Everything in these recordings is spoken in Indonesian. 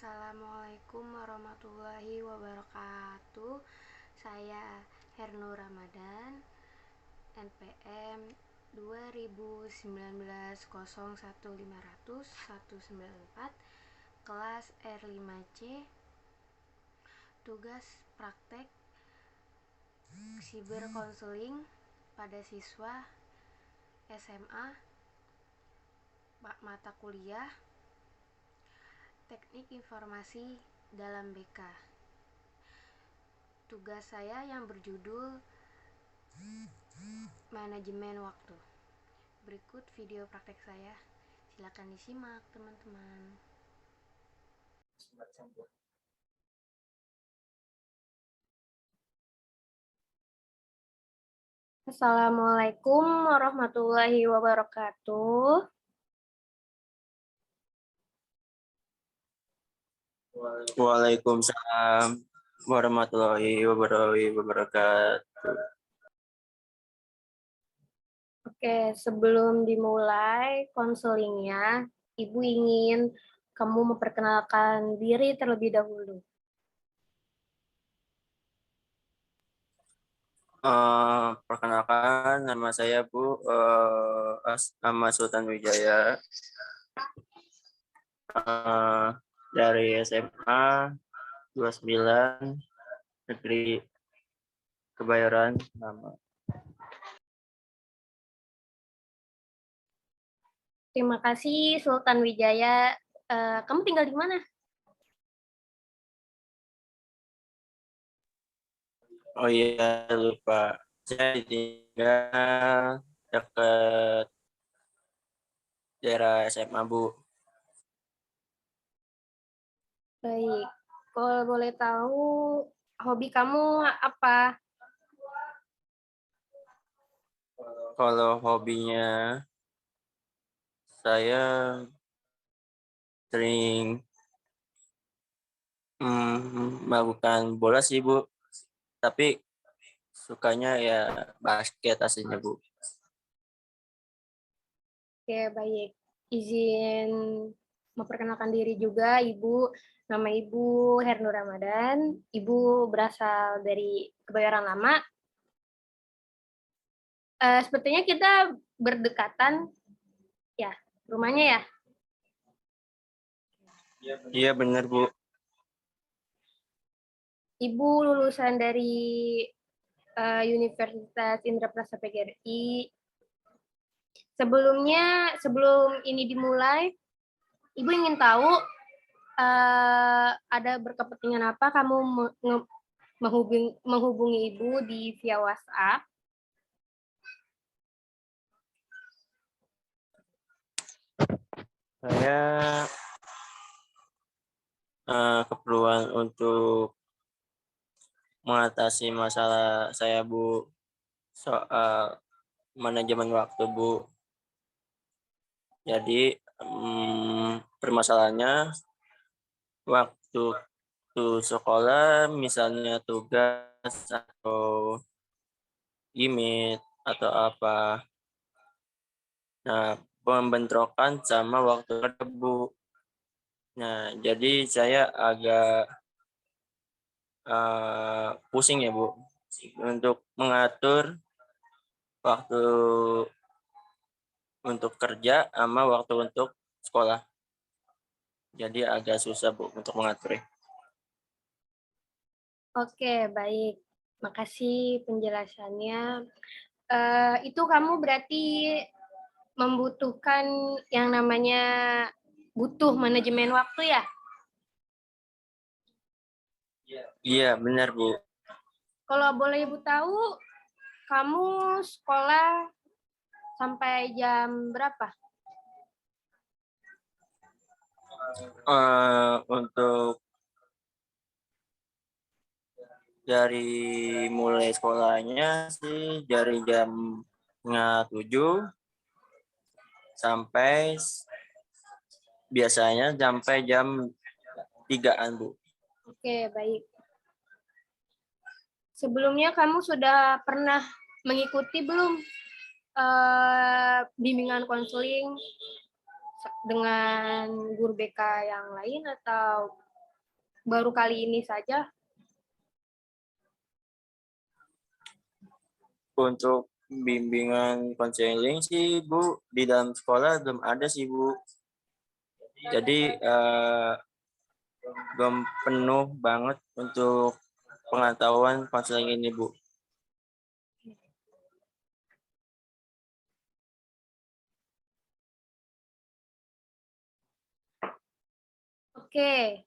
Assalamualaikum warahmatullahi wabarakatuh. Saya Hernur Ramadan, NPM 2019 01500194, kelas R5C. Tugas praktek siber konseling pada siswa SMA, mata kuliah Teknik Informasi dalam BK. Tugas saya yang berjudul Manajemen Waktu. Berikut video praktek saya. Silakan disimak, teman-teman. Assalamualaikum warahmatullahi wabarakatuh. Waalaikumsalam warahmatullahi wabarakatuh. Oke, sebelum dimulai konselingnya, Ibu ingin kamu memperkenalkan diri terlebih dahulu. Perkenalkan, nama saya Bu Ahmad Sultan Wijaya, dari SMA 29 Negeri Kebayoran Lama. Terima kasih Sultan Wijaya. Kamu tinggal di mana? Oh iya, lupa. Saya tinggal dekat daerah SMA, Bu. Baik, kalau boleh tahu hobi kamu apa? Kalau hobinya, saya sering melakukan bola sih, Bu. Tapi sukanya ya basket aslinya, Bu. Oke, baik. Izin memperkenalkan diri juga, Ibu. Nama Ibu Hernur Ramadan. Ibu berasal dari Kebayoran Lama. Sepertinya kita berdekatan, ya, rumahnya ya. Iya benar, Bu. Ibu lulusan dari Universitas Indraprasta PGRI. Sebelum ini dimulai, Ibu ingin tahu ada berkepentingan apa kamu menghubungi Ibu di via WhatsApp? Saya keperluan untuk mengatasi masalah saya, Bu, soal manajemen waktu, Bu. Jadi permasalahannya waktu sekolah, misalnya tugas atau gimit atau apa. Nah, pembentrokan sama waktu kerja, Bu. Nah, jadi saya agak pusing ya, Bu, untuk mengatur waktu untuk kerja sama waktu untuk sekolah. Jadi agak susah, Bu, untuk mengaturnya. Oke, baik. Makasih penjelasannya. Itu kamu berarti membutuhkan yang namanya butuh manajemen waktu ya? Iya, benar, Bu. Kalau boleh Ibu tahu, kamu sekolah sampai jam berapa? Untuk dari mulai sekolahnya sih dari jam 6.30 sampai biasanya sampai jam 3-an, Bu. Oke, baik. Sebelumnya kamu sudah pernah mengikuti belum bimbingan konseling dengan guru BK yang lain atau baru kali ini saja? Untuk bimbingan konseling sih Bu, di dalam sekolah belum ada sih Bu. Jadi belum penuh banget untuk pengetahuan konseling ini Bu. Oke,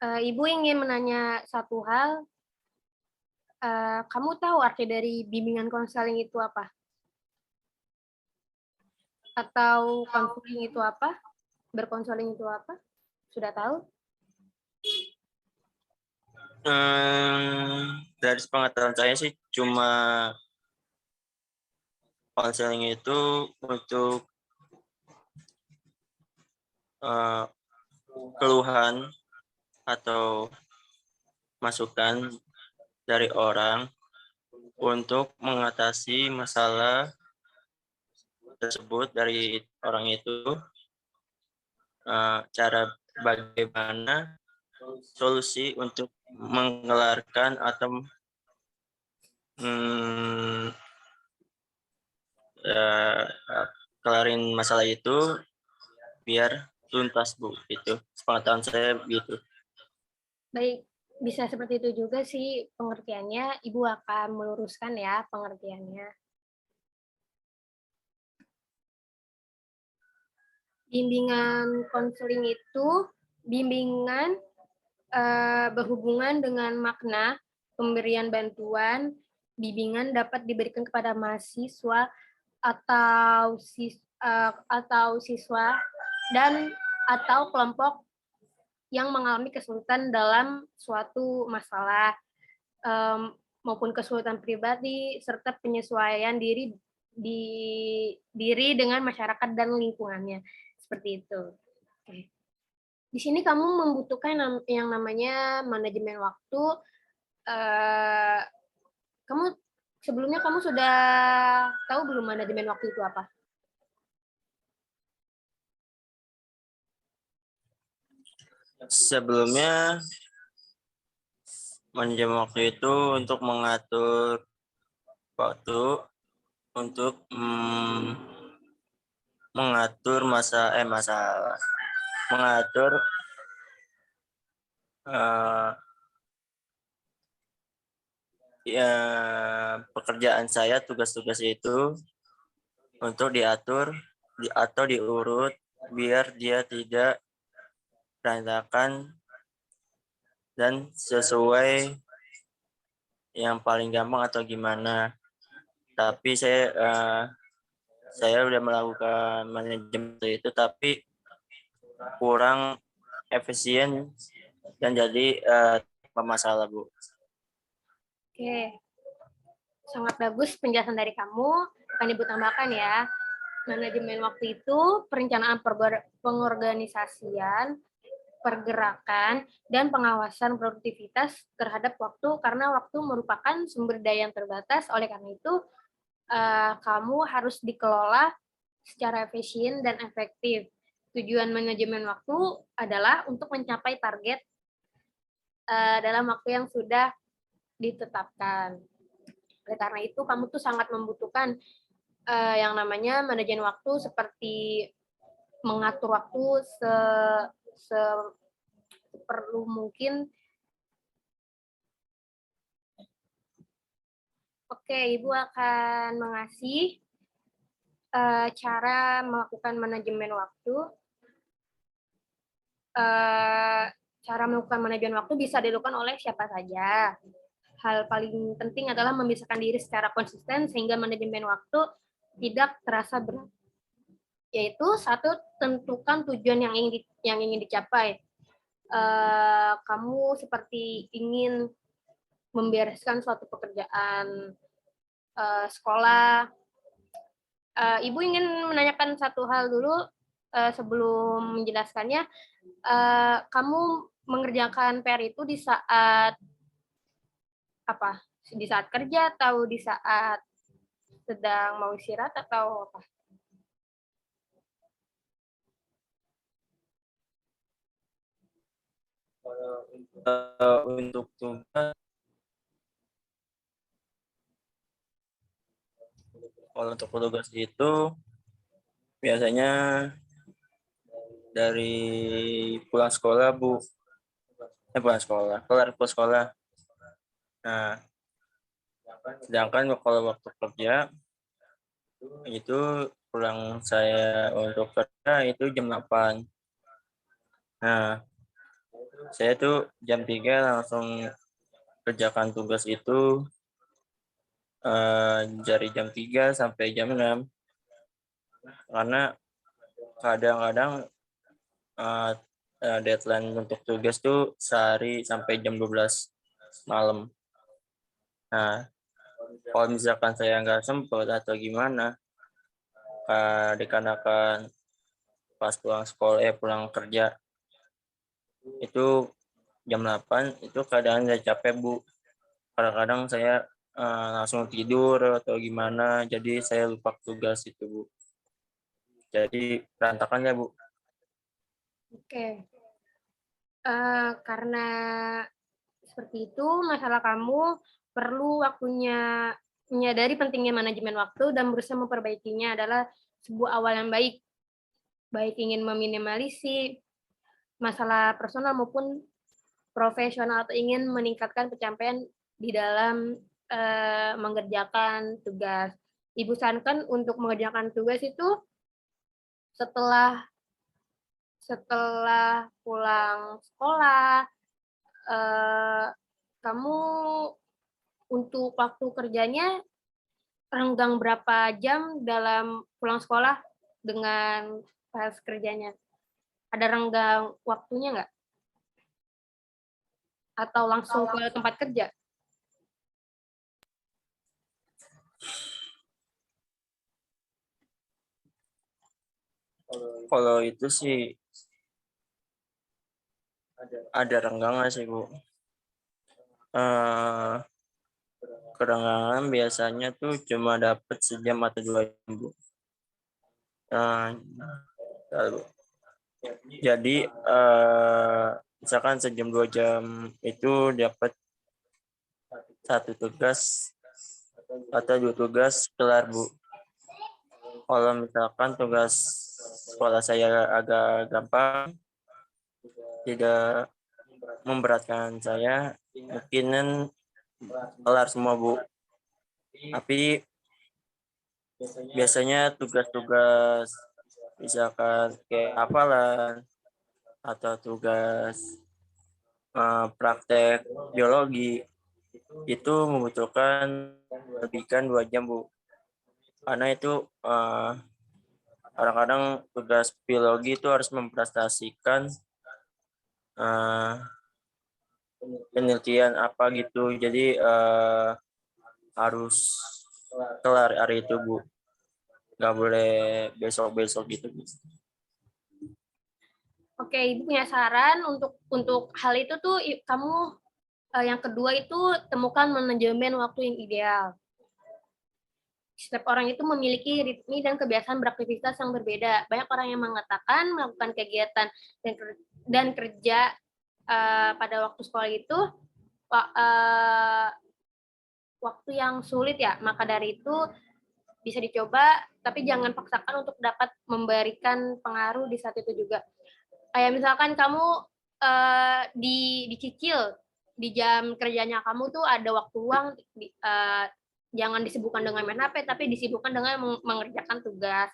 Ibu ingin menanya satu hal. Kamu tahu arti dari bimbingan konseling itu apa? Atau konseling itu apa? Berkonseling itu apa? Sudah tahu? Dari pengetahuan saya sih cuma konseling itu untuk keluhan atau masukan dari orang untuk mengatasi masalah tersebut dari orang itu, cara bagaimana solusi untuk mengelarkan atau kelarin masalah itu biar tuntas Bu, itu sepengetahuan saya gitu. Baik, bisa seperti itu juga sih pengertiannya. Ibu akan meluruskan ya pengertiannya. Bimbingan konseling itu bimbingan berhubungan dengan makna pemberian bantuan. Bimbingan dapat diberikan kepada mahasiswa atau siswa dan atau kelompok yang mengalami kesulitan dalam suatu masalah maupun kesulitan pribadi serta penyesuaian diri dengan masyarakat dan lingkungannya, seperti itu. Oke. Di sini kamu membutuhkan yang namanya manajemen waktu. Kamu sebelumnya kamu sudah tahu belum manajemen waktu itu apa? Sebelumnya manajemen waktu itu untuk mengatur waktu untuk mengatur mengatur ya pekerjaan saya, tugas-tugas itu untuk diatur atau diurut biar dia tidak berantakan dan sesuai yang paling gampang atau gimana. Tapi saya udah melakukan manajemen itu tapi kurang efisien dan jadi masalah Bu. Oke, sangat bagus penjelasan dari kamu. Akan Ibu tambahkan ya. Manajemen waktu itu perencanaan pengorganisasian, pergerakan, dan pengawasan produktivitas terhadap waktu karena waktu merupakan sumber daya yang terbatas. Oleh karena itu, kamu harus dikelola secara efisien dan efektif. Tujuan manajemen waktu adalah untuk mencapai target dalam waktu yang sudah ditetapkan. Oleh karena itu, kamu tuh sangat membutuhkan yang namanya manajemen waktu seperti mengatur waktu seperlu mungkin. Oke, Ibu akan mengasih cara melakukan manajemen waktu. Cara melakukan manajemen waktu bisa dilakukan oleh siapa saja. Hal paling penting adalah memisahkan diri secara konsisten sehingga manajemen waktu tidak terasa berat. Yaitu satu, tentukan tujuan yang ingin dicapai. Kamu seperti ingin membereskan suatu pekerjaan sekolah. Ibu ingin menanyakan satu hal dulu sebelum menjelaskannya. Kamu mengerjakan PR itu di saat apa? Di saat kerja atau di saat sedang mau istirahat atau apa? Untuk tugas, kalau untuk tugas itu biasanya dari pulang sekolah Bu, pulang sekolah, kelar pulang sekolah. Nah, sedangkan kalau waktu kerja itu pulang saya untuk kerja itu jam 8. Nah, saya tuh jam 3 langsung kerjakan tugas itu dari jam 3 sampai jam 6. Karena kadang-kadang deadline untuk tugas tuh sehari sampai jam 12 malam. Nah, kalau misalkan saya nggak sempet atau gimana, dikarenakan pas pulang sekolah, pulang kerja itu jam 8 itu kadang saya capek Bu. Kadang-kadang saya langsung tidur atau gimana, jadi saya lupa tugas itu Bu. Jadi berantakan ya Bu. Oke. Karena seperti itu, masalah kamu perlu waktunya menyadari pentingnya manajemen waktu dan berusaha memperbaikinya adalah sebuah awal yang baik. Baik ingin meminimalisir masalah personal maupun profesional atau ingin meningkatkan pencapaian di dalam mengerjakan tugas. Ibu sarankan untuk mengerjakan tugas itu setelah setelah pulang sekolah, kamu untuk waktu kerjanya renggang berapa jam dalam pulang sekolah dengan pas kerjanya? Ada renggang waktunya nggak? Atau langsung ke tempat kerja? Kalau itu sih ada renggangan sih Bu. Eh, Kerenggangan biasanya tuh cuma dapat sejam atau 2 jam Bu. Lalu, jadi misalkan sejam 2 jam itu dapat satu tugas atau 2 tugas kelar Bu. Kalau misalkan tugas sekolah saya agak gampang, tidak memberatkan saya, mungkinan kelar semua Bu. Tapi biasanya tugas-tugas misalkan kayak hafalan atau tugas praktek biologi itu membutuhkan lebihkan 2 jam Bu. Karena itu kadang-kadang tugas biologi itu harus mempresentasikan penelitian apa gitu. Jadi harus kelar hari itu Bu. Nggak boleh besok-besok gitu Bu. Oke, Ibu punya saran untuk hal itu tuh kamu yang kedua itu temukan manajemen waktu yang ideal. Setiap orang itu memiliki ritme dan kebiasaan beraktivitas yang berbeda. Banyak orang yang mengatakan melakukan kegiatan dan kerja pada waktu sekolah itu waktu yang sulit ya. Maka dari itu bisa dicoba, tapi jangan paksakan untuk dapat memberikan pengaruh di saat itu juga. Kayak misalkan kamu dicicil di jam kerjanya kamu tuh ada waktu luang, jangan disibukkan dengan main HP, tapi disibukkan dengan mengerjakan tugas.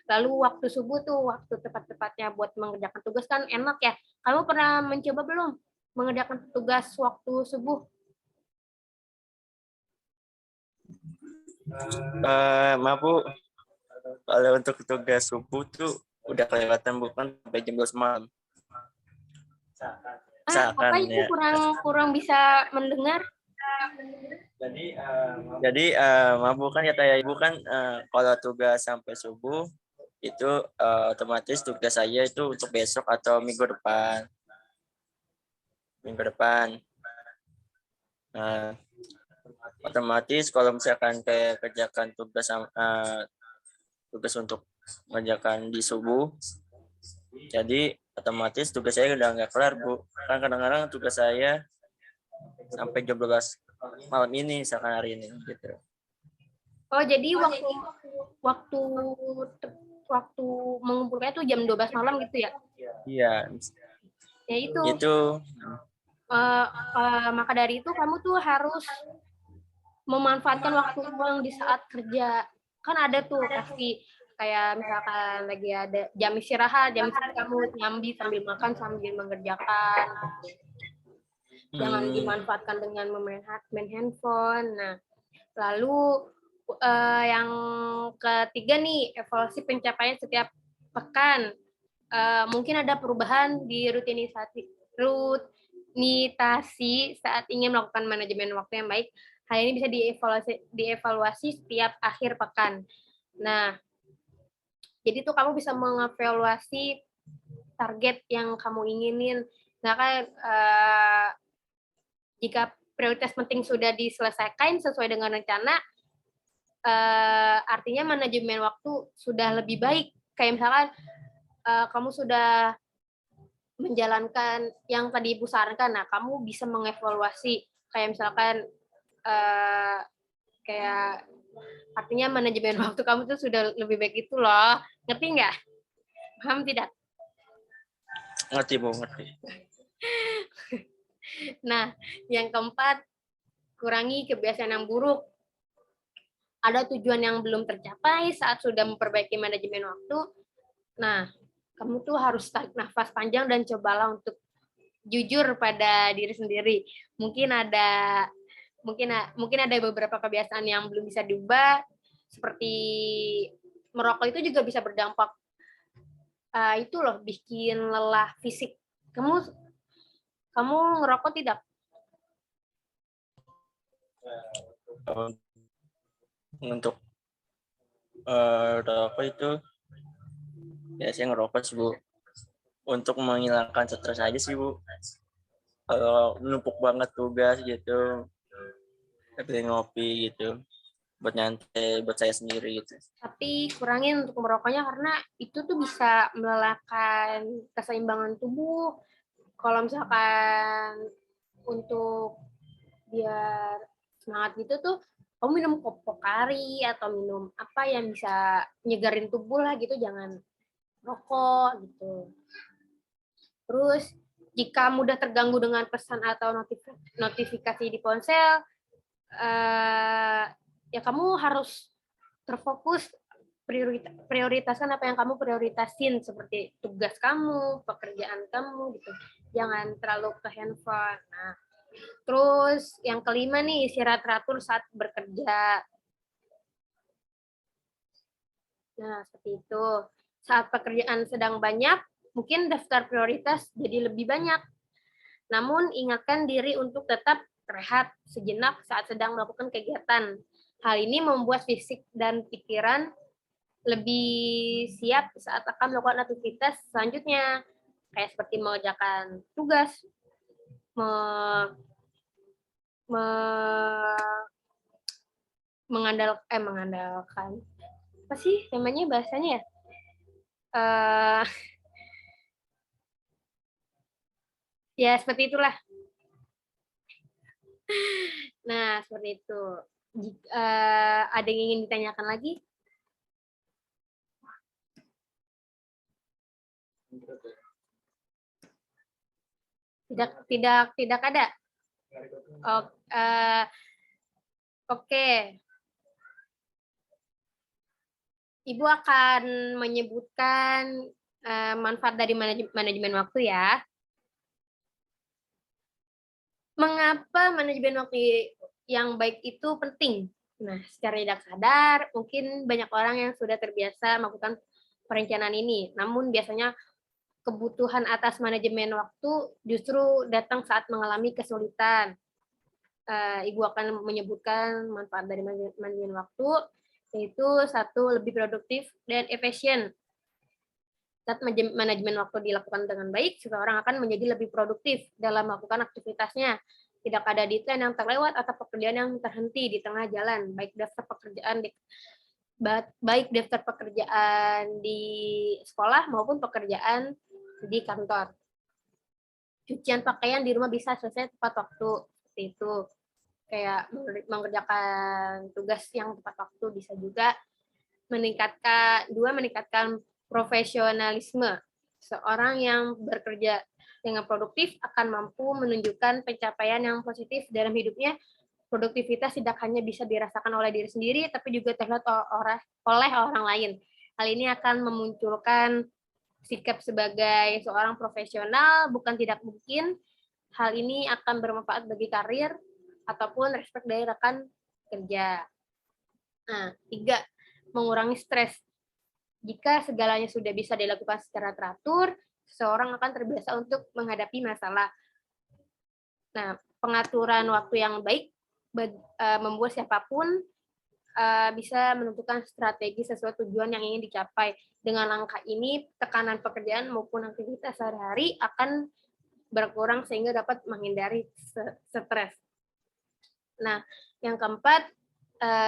Lalu waktu subuh tuh waktu tepat-tepatnya buat mengerjakan tugas kan enak ya. Kamu pernah mencoba belum mengerjakan tugas waktu subuh? Maaf Bu, kalau untuk tugas subuh tuh udah kelewatan bukan sampai jam 12 malam. Apa Misalkan itu ya. kurang bisa mendengar? Jadi maaf Bu kan kata Ibu kan kalau tugas sampai subuh itu otomatis tugas saya itu untuk besok atau minggu depan. Nah, otomatis kalau misalkan kayak kerjakan tugas untuk mengerjakan di subuh, jadi otomatis tugas saya udah nggak kelar, Bu. Kan kadang-kadang tugas saya sampai jam 12 malam ini, misalkan hari ini, gitu. Oh, jadi waktu waktu mengumpulkannya tuh jam 12 malam gitu ya? Iya, Ya itu. itu. Maka dari itu kamu tuh harus memanfaatkan waktu luang di saat kerja. Kan ada tuh pasti kayak misalkan lagi ada jam istirahat kamu nyambi sambil makan sambil mengerjakan. Jangan dimanfaatkan dengan main handphone. Nah, lalu yang ketiga nih, evaluasi pencapaian setiap pekan. Mungkin ada perubahan di rutinitas saat ingin melakukan manajemen waktu yang baik. Hal ini bisa dievaluasi setiap akhir pekan. Nah, jadi tuh kamu bisa mengevaluasi target yang kamu inginin. Nah kan jika prioritas penting sudah diselesaikan sesuai dengan rencana, artinya manajemen waktu sudah lebih baik. Kayak misalkan kamu sudah menjalankan yang tadi Ibu sarankan, nah kamu bisa mengevaluasi kayak misalkan kayak artinya manajemen waktu kamu tuh sudah lebih baik itu loh. Ngerti nggak? Paham tidak? Ngerti, Bu, ngerti. Nah, yang keempat, kurangi kebiasaan yang buruk. Ada tujuan yang belum tercapai saat sudah memperbaiki manajemen waktu. Nah, kamu tuh harus tarik nafas panjang dan cobalah untuk jujur pada diri sendiri. Mungkin ada beberapa kebiasaan yang belum bisa diubah, seperti merokok itu juga bisa berdampak itu loh, bikin lelah fisik. Kamu ngerokok tidak? Untuk rokok itu biasanya ngerokok sih, Bu. Untuk menghilangkan stres aja sih, Bu. Kalau numpuk banget tugas gitu, tapi ngopi gitu, buat nyantai, buat saya sendiri gitu. Tapi kurangin untuk merokoknya karena itu tuh bisa melelahkan keseimbangan tubuh. Kalau misalkan untuk biar semangat gitu tuh, kamu minum Pocari atau minum apa yang bisa nyegarin tubuh lah gitu, jangan rokok gitu. Terus jika mudah terganggu dengan pesan atau notifikasi di ponsel, ya kamu harus terfokus, prioritaskan apa yang kamu prioritasin seperti tugas kamu, pekerjaan kamu gitu. Jangan terlalu ke handphone. Nah, terus yang kelima nih, istirahat teratur saat bekerja. Nah, seperti itu. Saat pekerjaan sedang banyak, mungkin daftar prioritas jadi lebih banyak. Namun, ingatkan diri untuk tetap rehat sejenak saat sedang melakukan kegiatan. Hal ini membuat fisik dan pikiran lebih siap saat akan melakukan aktivitas selanjutnya. Kayak seperti mengerjakan tugas, mengandalkan apa sih namanya bahasanya ya, ya seperti itulah. Nah seperti itu. Jika ada yang ingin ditanyakan lagi? Tidak ada. Oke. Ibu akan menyebutkan manfaat dari manajemen waktu ya. Mengapa manajemen waktu yang baik itu penting? Nah, secara tidak sadar, mungkin banyak orang yang sudah terbiasa melakukan perencanaan ini. Namun biasanya kebutuhan atas manajemen waktu justru datang saat mengalami kesulitan. Ibu akan menyebutkan manfaat dari manajemen waktu, yaitu satu, lebih produktif dan efisien. Saat manajemen waktu dilakukan dengan baik, seseorang akan menjadi lebih produktif dalam melakukan aktivitasnya. Tidak ada deadline yang terlewat atau pekerjaan yang terhenti di tengah jalan, baik daftar pekerjaan di sekolah maupun pekerjaan di kantor. Cucian pakaian di rumah bisa selesai tepat waktu, seperti itu. Kayak mengerjakan tugas yang tepat waktu bisa juga. Meningkatkan profesionalisme. Seorang yang bekerja dengan produktif akan mampu menunjukkan pencapaian yang positif dalam hidupnya. Produktivitas tidak hanya bisa dirasakan oleh diri sendiri, tapi juga terlihat oleh orang lain. Hal ini akan memunculkan sikap sebagai seorang profesional. Bukan tidak mungkin hal ini akan bermanfaat bagi karir ataupun respek dari rekan kerja. Nah, 3, mengurangi stres. Jika segalanya sudah bisa dilakukan secara teratur, seseorang akan terbiasa untuk menghadapi masalah. Nah, pengaturan waktu yang baik membuat siapapun bisa menentukan strategi sesuai tujuan yang ingin dicapai. Dengan langkah ini, tekanan pekerjaan maupun aktivitas sehari-hari akan berkurang sehingga dapat menghindari stres. Nah, yang keempat,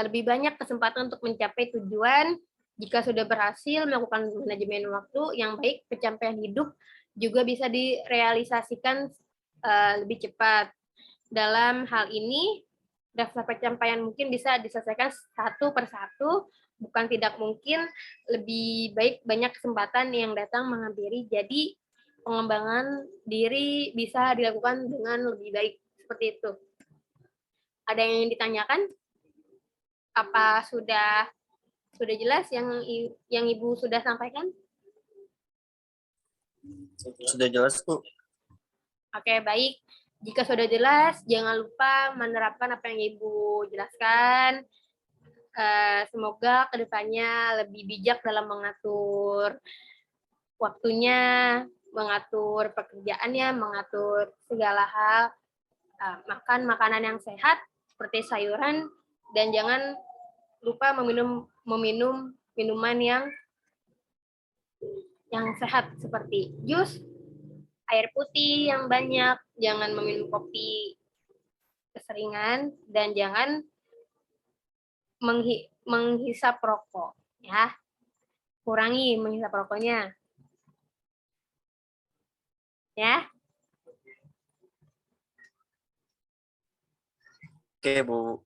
lebih banyak kesempatan untuk mencapai tujuan. Jika sudah berhasil melakukan manajemen waktu yang baik, pencapaian hidup juga bisa direalisasikan lebih cepat. Dalam hal ini, daftar pencapaian mungkin bisa diselesaikan satu persatu, bukan tidak mungkin. Lebih baik banyak kesempatan yang datang menghampiri, jadi pengembangan diri bisa dilakukan dengan lebih baik. Seperti itu. Ada yang ingin ditanyakan? Apa sudah jelas yang Ibu sudah sampaikan? Sudah jelas, Bu. Oke, baik. Jika sudah jelas, jangan lupa menerapkan apa yang Ibu jelaskan. Semoga kedepannya lebih bijak dalam mengatur waktunya, mengatur pekerjaannya, mengatur segala hal. Makan makanan yang sehat seperti sayuran, dan jangan lupa meminum minuman yang sehat seperti jus, air putih yang banyak, jangan meminum kopi keseringan, dan jangan menghisap rokok, ya. Kurangi menghisap rokoknya, ya. Oke, Bu.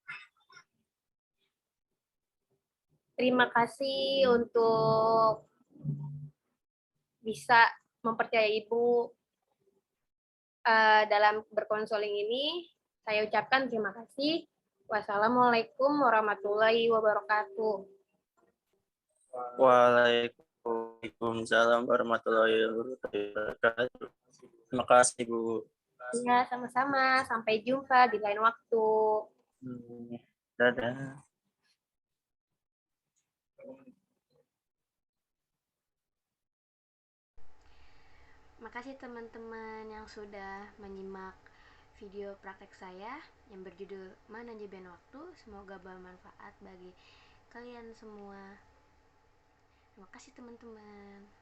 Terima kasih untuk bisa mempercayai Ibu dalam berkonseling ini. Saya ucapkan terima kasih. Wassalamualaikum warahmatullahi wabarakatuh. Waalaikumsalam warahmatullahi wabarakatuh. Terima kasih, Bu. Ya, sama-sama. Sampai jumpa di lain waktu. Dadah. Makasih teman-teman yang sudah menyimak video praktek saya yang berjudul Manajemen Waktu. Semoga bermanfaat bagi kalian semua. Terima kasih teman-teman.